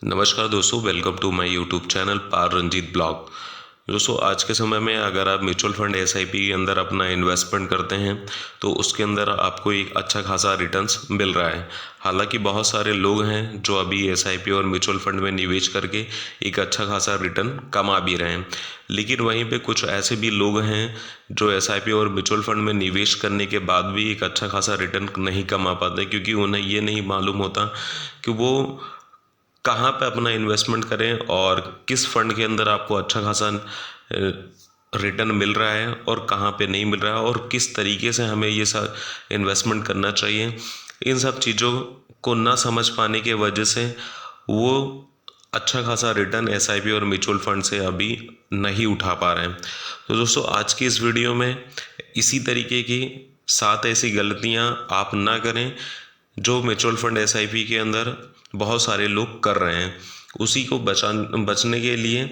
नमस्कार दोस्तों, welcome to my YouTube channel पार रंजीत ब्लॉग। दोस्तों, आज के समय में अगर आप म्यूचुअल फंड एसआईपी के अंदर अपना इन्वेस्टमेंट करते हैं तो उसके अंदर आपको एक अच्छा खासा रिटर्न्स मिल रहा है। हालांकि बहुत सारे लोग हैं जो अभी एसआईपी और म्यूचुअल फंड में निवेश करके एक अच्छा खासा रिटर्न कमा भी रहे हैं, लेकिन वहीं पे कुछ ऐसे भी लोग हैं जो एसआईपी और म्यूचुअल फंड में निवेश करने के बाद भी एक अच्छा खासा रिटर्न नहीं कमा पाते, क्योंकि उन्हें ये नहीं मालूम होता कि वो कहाँ पे अपना इन्वेस्टमेंट करें और किस फंड के अंदर आपको अच्छा खासा रिटर्न मिल रहा है और कहाँ पे नहीं मिल रहा है और किस तरीके से हमें ये सब इन्वेस्टमेंट करना चाहिए। इन सब चीज़ों को ना समझ पाने की वजह से वो अच्छा खासा रिटर्न एसआईपी और म्यूचुअल फंड से अभी नहीं उठा पा रहे हैं। तो दोस्तों, आज की इस वीडियो में इसी तरीके की 7 ऐसी गलतियां आप ना करें जो म्यूचुअल फंड एसआईपी के अंदर बहुत सारे लोग कर रहे हैं, उसी को बचने के लिए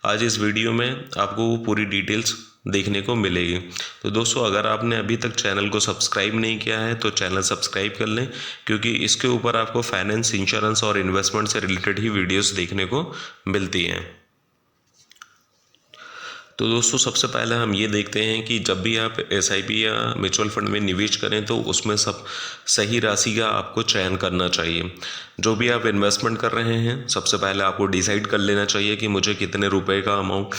आज इस वीडियो में आपको वो पूरी डिटेल्स देखने को मिलेगी। तो दोस्तों, अगर आपने अभी तक चैनल को सब्सक्राइब नहीं किया है तो चैनल सब्सक्राइब कर लें, क्योंकि इसके ऊपर आपको फाइनेंस, इंश्योरेंस और इन्वेस्टमेंट से रिलेटेड ही वीडियोस देखने को मिलती हैं। तो दोस्तों, सबसे पहले हम ये देखते हैं कि जब भी आप एसआईपी या म्यूचुअल फंड में निवेश करें तो उसमें सब सही राशि का आपको चयन करना चाहिए। जो भी आप इन्वेस्टमेंट कर रहे हैं, सबसे पहले आपको डिसाइड कर लेना चाहिए कि मुझे कितने रुपए का अमाउंट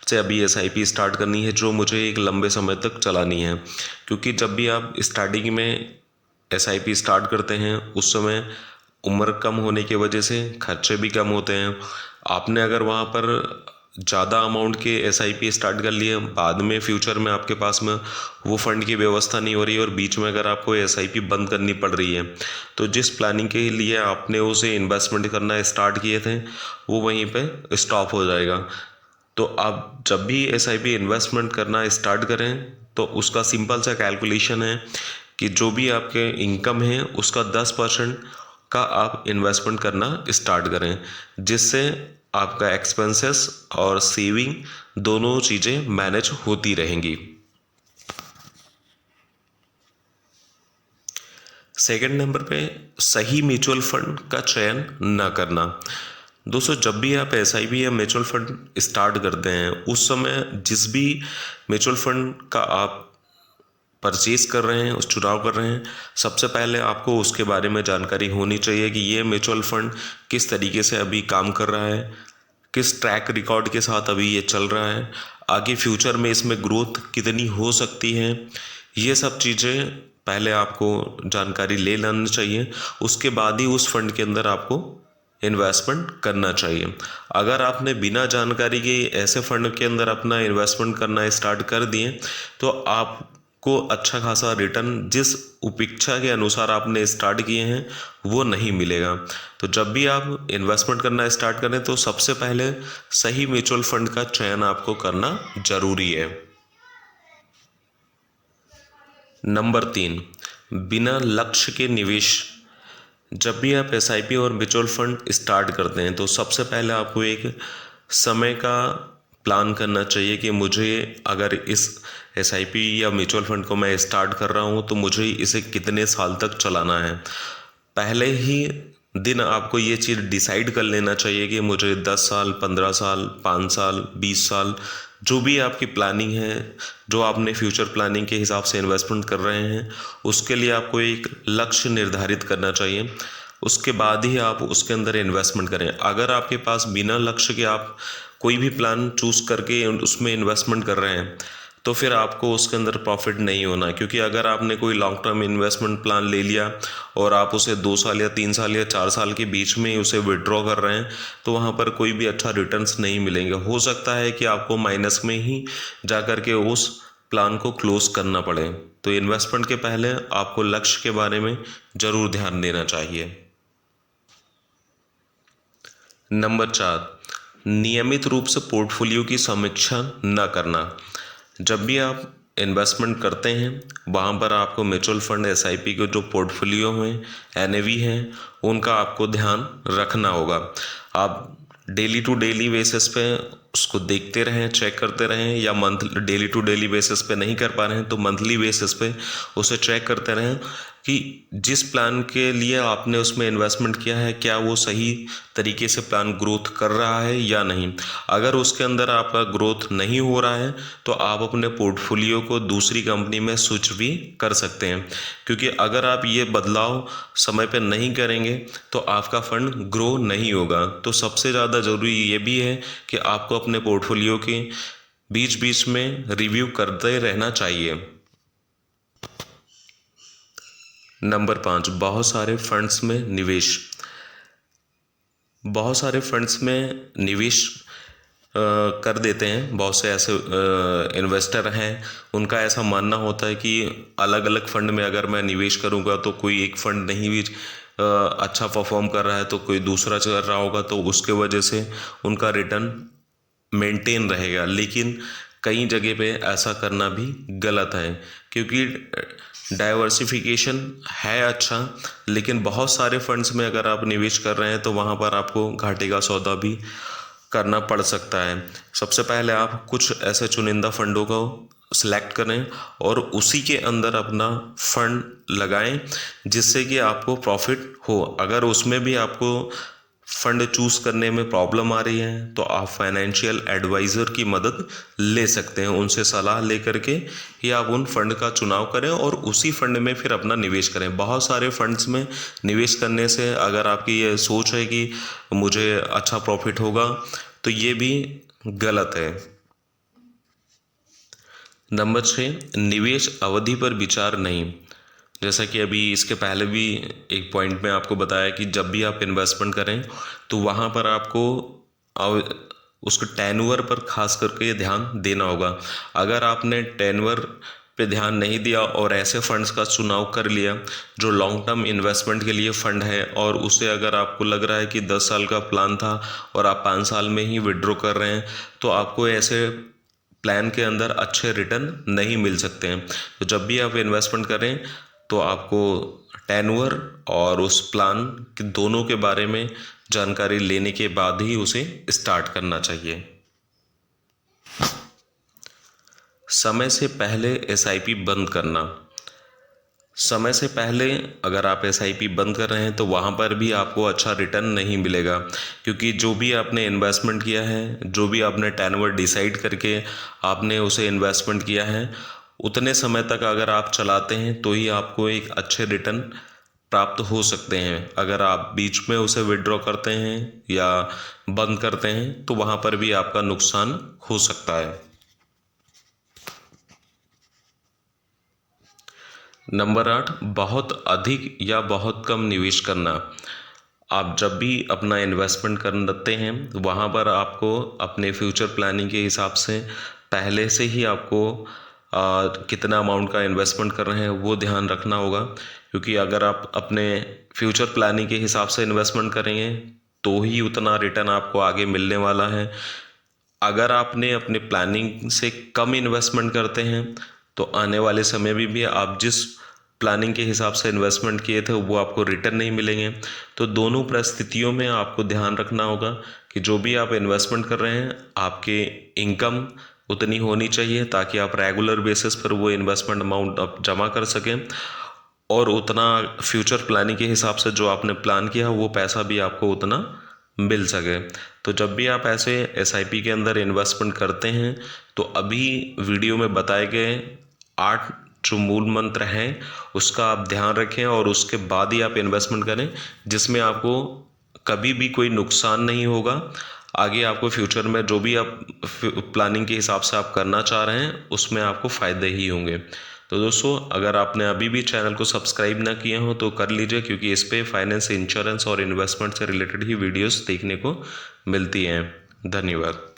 से अभी एसआईपी स्टार्ट करनी है जो मुझे एक लंबे समय तक चलानी है। क्योंकि जब भी आप स्टार्टिंग में एसआईपी स्टार्ट करते हैं उस समय उम्र कम होने की वजह से खर्चे भी कम होते हैं। आपने अगर वहाँ पर ज़्यादा अमाउंट के एसआईपी स्टार्ट कर लिए, बाद में फ्यूचर में आपके पास में वो फंड की व्यवस्था नहीं हो रही है और बीच में अगर आपको एसआईपी बंद करनी पड़ रही है, तो जिस प्लानिंग के लिए आपने उसे इन्वेस्टमेंट करना स्टार्ट किए थे वो वहीं पे स्टॉप हो जाएगा। तो आप जब भी एसआईपी इन्वेस्टमेंट करना स्टार्ट करें तो उसका सिंपल सा कैलकुलेशन है कि जो भी आपके इनकम है उसका 10% का आप इन्वेस्टमेंट करना स्टार्ट करें, जिससे आपका एक्सपेंसेस और सेविंग दोनों चीज़ें मैनेज होती रहेंगी। सेकंड नंबर पे, सही म्यूचुअल फंड का चयन न करना। दोस्तों, जब भी आप एसआईपी या म्यूचुअल फंड स्टार्ट करते हैं उस समय जिस भी म्यूचुअल फंड का आप परचेज कर रहे हैं, उस चुनाव कर रहे हैं, सबसे पहले आपको उसके बारे में जानकारी होनी चाहिए कि ये म्यूचुअल फंड किस तरीके से अभी काम कर रहा है, किस ट्रैक रिकॉर्ड के साथ अभी ये चल रहा है, आगे फ्यूचर में इसमें ग्रोथ कितनी हो सकती है। ये सब चीज़ें पहले आपको जानकारी ले लेनी चाहिए, उसके बाद ही उस फंड के अंदर आपको इन्वेस्टमेंट करना चाहिए। अगर आपने बिना जानकारी के ऐसे फंड के अंदर अपना इन्वेस्टमेंट करना स्टार्ट कर दिए तो आपको अच्छा खासा रिटर्न जिस उपेक्षा के अनुसार आपने स्टार्ट किए हैं वो नहीं मिलेगा। तो जब भी आप इन्वेस्टमेंट करना स्टार्ट करें तो सबसे पहले सही म्यूचुअल फंड का चयन आपको करना जरूरी है। नंबर 3, बिना लक्ष्य के निवेश। जब भी आप एसआईपी और म्यूचुअल फंड स्टार्ट करते हैं तो सबसे पहले आपको एक समय का प्लान करना चाहिए कि मुझे अगर इस एसआईपी या म्यूचुअल फंड को मैं स्टार्ट कर रहा हूँ तो मुझे इसे कितने साल तक चलाना है। पहले ही दिन आपको ये चीज़ डिसाइड कर लेना चाहिए कि मुझे 10 साल, 15 साल, 5 साल, 20 साल, जो भी आपकी प्लानिंग है, जो आपने फ्यूचर प्लानिंग के हिसाब से इन्वेस्टमेंट कर रहे हैं, उसके लिए आपको एक लक्ष्य निर्धारित करना चाहिए। उसके बाद ही आप उसके अंदर इन्वेस्टमेंट करें। अगर आपके पास बिना लक्ष्य के आप कोई भी प्लान चूज़ करके उसमें इन्वेस्टमेंट कर रहे हैं तो फिर आपको उसके अंदर प्रॉफिट नहीं होना। क्योंकि अगर आपने कोई लॉन्ग टर्म इन्वेस्टमेंट प्लान ले लिया और आप उसे 2 साल या 3 साल या 4 साल के बीच में ही उसे विड्रॉ कर रहे हैं तो वहाँ पर कोई भी अच्छा रिटर्न्स नहीं मिलेंगे। हो सकता है कि आपको माइनस में ही जा कर के उस प्लान को क्लोज करना पड़े। तो इन्वेस्टमेंट के पहले आपको लक्ष्य के बारे में ज़रूर ध्यान देना चाहिए। नंबर 4, नियमित रूप से पोर्टफोलियो की समीक्षा न करना। जब भी आप इन्वेस्टमेंट करते हैं वहाँ पर आपको म्यूचुअल फंड एसआईपी के जो पोर्टफोलियो हैं, एनएवी हैं, उनका आपको ध्यान रखना होगा। आप डेली टू डेली बेसिस पे उसको देखते रहें, चेक करते रहें, या डेली टू डेली बेसिस पे नहीं कर पा रहे हैं तो मंथली बेसिस पे उसे चेक करते रहें, कि जिस प्लान के लिए आपने उसमें इन्वेस्टमेंट किया है क्या वो सही तरीके से प्लान ग्रोथ कर रहा है या नहीं। अगर उसके अंदर आपका ग्रोथ नहीं हो रहा है तो आप अपने पोर्टफोलियो को दूसरी कंपनी में स्विच भी कर सकते हैं, क्योंकि अगर आप ये बदलाव समय पर नहीं करेंगे तो आपका फंड ग्रो नहीं होगा। तो सबसे ज़्यादा ज़रूरी ये भी है कि आपको अपने पोर्टफोलियो के बीच बीच में रिव्यू करते रहना चाहिए। नंबर 5, बहुत सारे फंड्स में निवेश। बहुत सारे फंड्स में निवेश कर देते हैं। बहुत से ऐसे इन्वेस्टर हैं, उनका ऐसा मानना होता है कि अलग अलग फंड में अगर मैं निवेश करूंगा तो कोई एक फंड नहीं भी अच्छा परफॉर्म कर रहा है तो कोई दूसरा चल रहा होगा, तो उसके वजह से उनका रिटर्न मेंटेन रहेगा। लेकिन कई जगह पे ऐसा करना भी गलत है, क्योंकि डाइवर्सिफिकेशन है अच्छा, लेकिन बहुत सारे फंड्स में अगर आप निवेश कर रहे हैं तो वहाँ पर आपको घाटे का सौदा भी करना पड़ सकता है। सबसे पहले आप कुछ ऐसे चुनिंदा फंडों को सिलेक्ट करें और उसी के अंदर अपना फंड लगाएं जिससे कि आपको प्रॉफिट हो। अगर उसमें भी आपको फंड चूज़ करने में प्रॉब्लम आ रही है तो आप फाइनेंशियल एडवाइज़र की मदद ले सकते हैं, उनसे सलाह लेकर के ही आप उन फंड का चुनाव करें और उसी फंड में फिर अपना निवेश करें। बहुत सारे फंड्स में निवेश करने से अगर आपकी ये सोच है कि मुझे अच्छा प्रॉफिट होगा तो ये भी गलत है। नंबर 6, निवेश अवधि पर विचार नहीं। जैसा कि अभी इसके पहले भी एक पॉइंट में आपको बताया कि जब भी आप इन्वेस्टमेंट करें तो वहाँ पर आपको उसके टेन्योर पर खास करके ध्यान देना होगा। अगर आपने टेन्योर पे ध्यान नहीं दिया और ऐसे फंड्स का चुनाव कर लिया जो लॉन्ग टर्म इन्वेस्टमेंट के लिए फ़ंड है और उसे अगर आपको लग रहा है कि 10 साल का प्लान था और आप 5 साल में ही विड्रॉ कर रहे हैं, तो आपको ऐसे प्लान के अंदर अच्छे रिटर्न नहीं मिल सकते हैं। तो जब भी आप इन्वेस्टमेंट करें तो आपको टेन्योर और उस प्लान के दोनों के बारे में जानकारी लेने के बाद ही उसे स्टार्ट करना चाहिए। समय से पहले एसआईपी बंद करना। समय से पहले अगर आप एसआईपी बंद कर रहे हैं तो वहाँ पर भी आपको अच्छा रिटर्न नहीं मिलेगा, क्योंकि जो भी आपने इन्वेस्टमेंट किया है, जो भी आपने टेन्योर डिसाइड करके आपने उसे इन्वेस्टमेंट किया है, उतने समय तक अगर आप चलाते हैं तो ही आपको एक अच्छे रिटर्न प्राप्त हो सकते हैं। अगर आप बीच में उसे विड्रॉ करते हैं या बंद करते हैं तो वहाँ पर भी आपका नुकसान हो सकता है। नंबर 8, बहुत अधिक या बहुत कम निवेश करना। आप जब भी अपना इन्वेस्टमेंट करते हैं वहाँ पर आपको अपने फ्यूचर प्लानिंग के हिसाब से पहले से ही आपको कितना अमाउंट का इन्वेस्टमेंट कर रहे हैं वो ध्यान रखना होगा, क्योंकि अगर आप अपने फ्यूचर प्लानिंग के हिसाब से इन्वेस्टमेंट करेंगे तो ही उतना रिटर्न आपको आगे मिलने वाला है। अगर आपने अपने प्लानिंग से कम इन्वेस्टमेंट करते हैं तो आने वाले समय में भी आप जिस प्लानिंग के हिसाब से इन्वेस्टमेंट किए थे वो आपको रिटर्न नहीं मिलेंगे। तो दोनों परिस्थितियों में आपको ध्यान रखना होगा कि जो भी आप इन्वेस्टमेंट कर रहे हैं आपके इनकम उतनी होनी चाहिए ताकि आप रेगुलर बेसिस पर वो इन्वेस्टमेंट अमाउंट आप जमा कर सकें और उतना फ्यूचर प्लानिंग के हिसाब से जो आपने प्लान किया वो पैसा भी आपको उतना मिल सके। तो जब भी आप ऐसे एसआईपी के अंदर इन्वेस्टमेंट करते हैं तो अभी वीडियो में बताए गए 8 जो मूल मंत्र हैं उसका आप ध्यान रखें और उसके बाद ही आप इन्वेस्टमेंट करें, जिसमें आपको कभी भी कोई नुकसान नहीं होगा। आगे आपको फ्यूचर में जो भी आप प्लानिंग के हिसाब से आप करना चाह रहे हैं उसमें आपको फ़ायदे ही होंगे। तो दोस्तों, अगर आपने अभी भी चैनल को सब्सक्राइब ना किए हो तो कर लीजिए, क्योंकि इस पे फाइनेंस, इंश्योरेंस और इन्वेस्टमेंट से रिलेटेड ही वीडियोस देखने को मिलती हैं। धन्यवाद।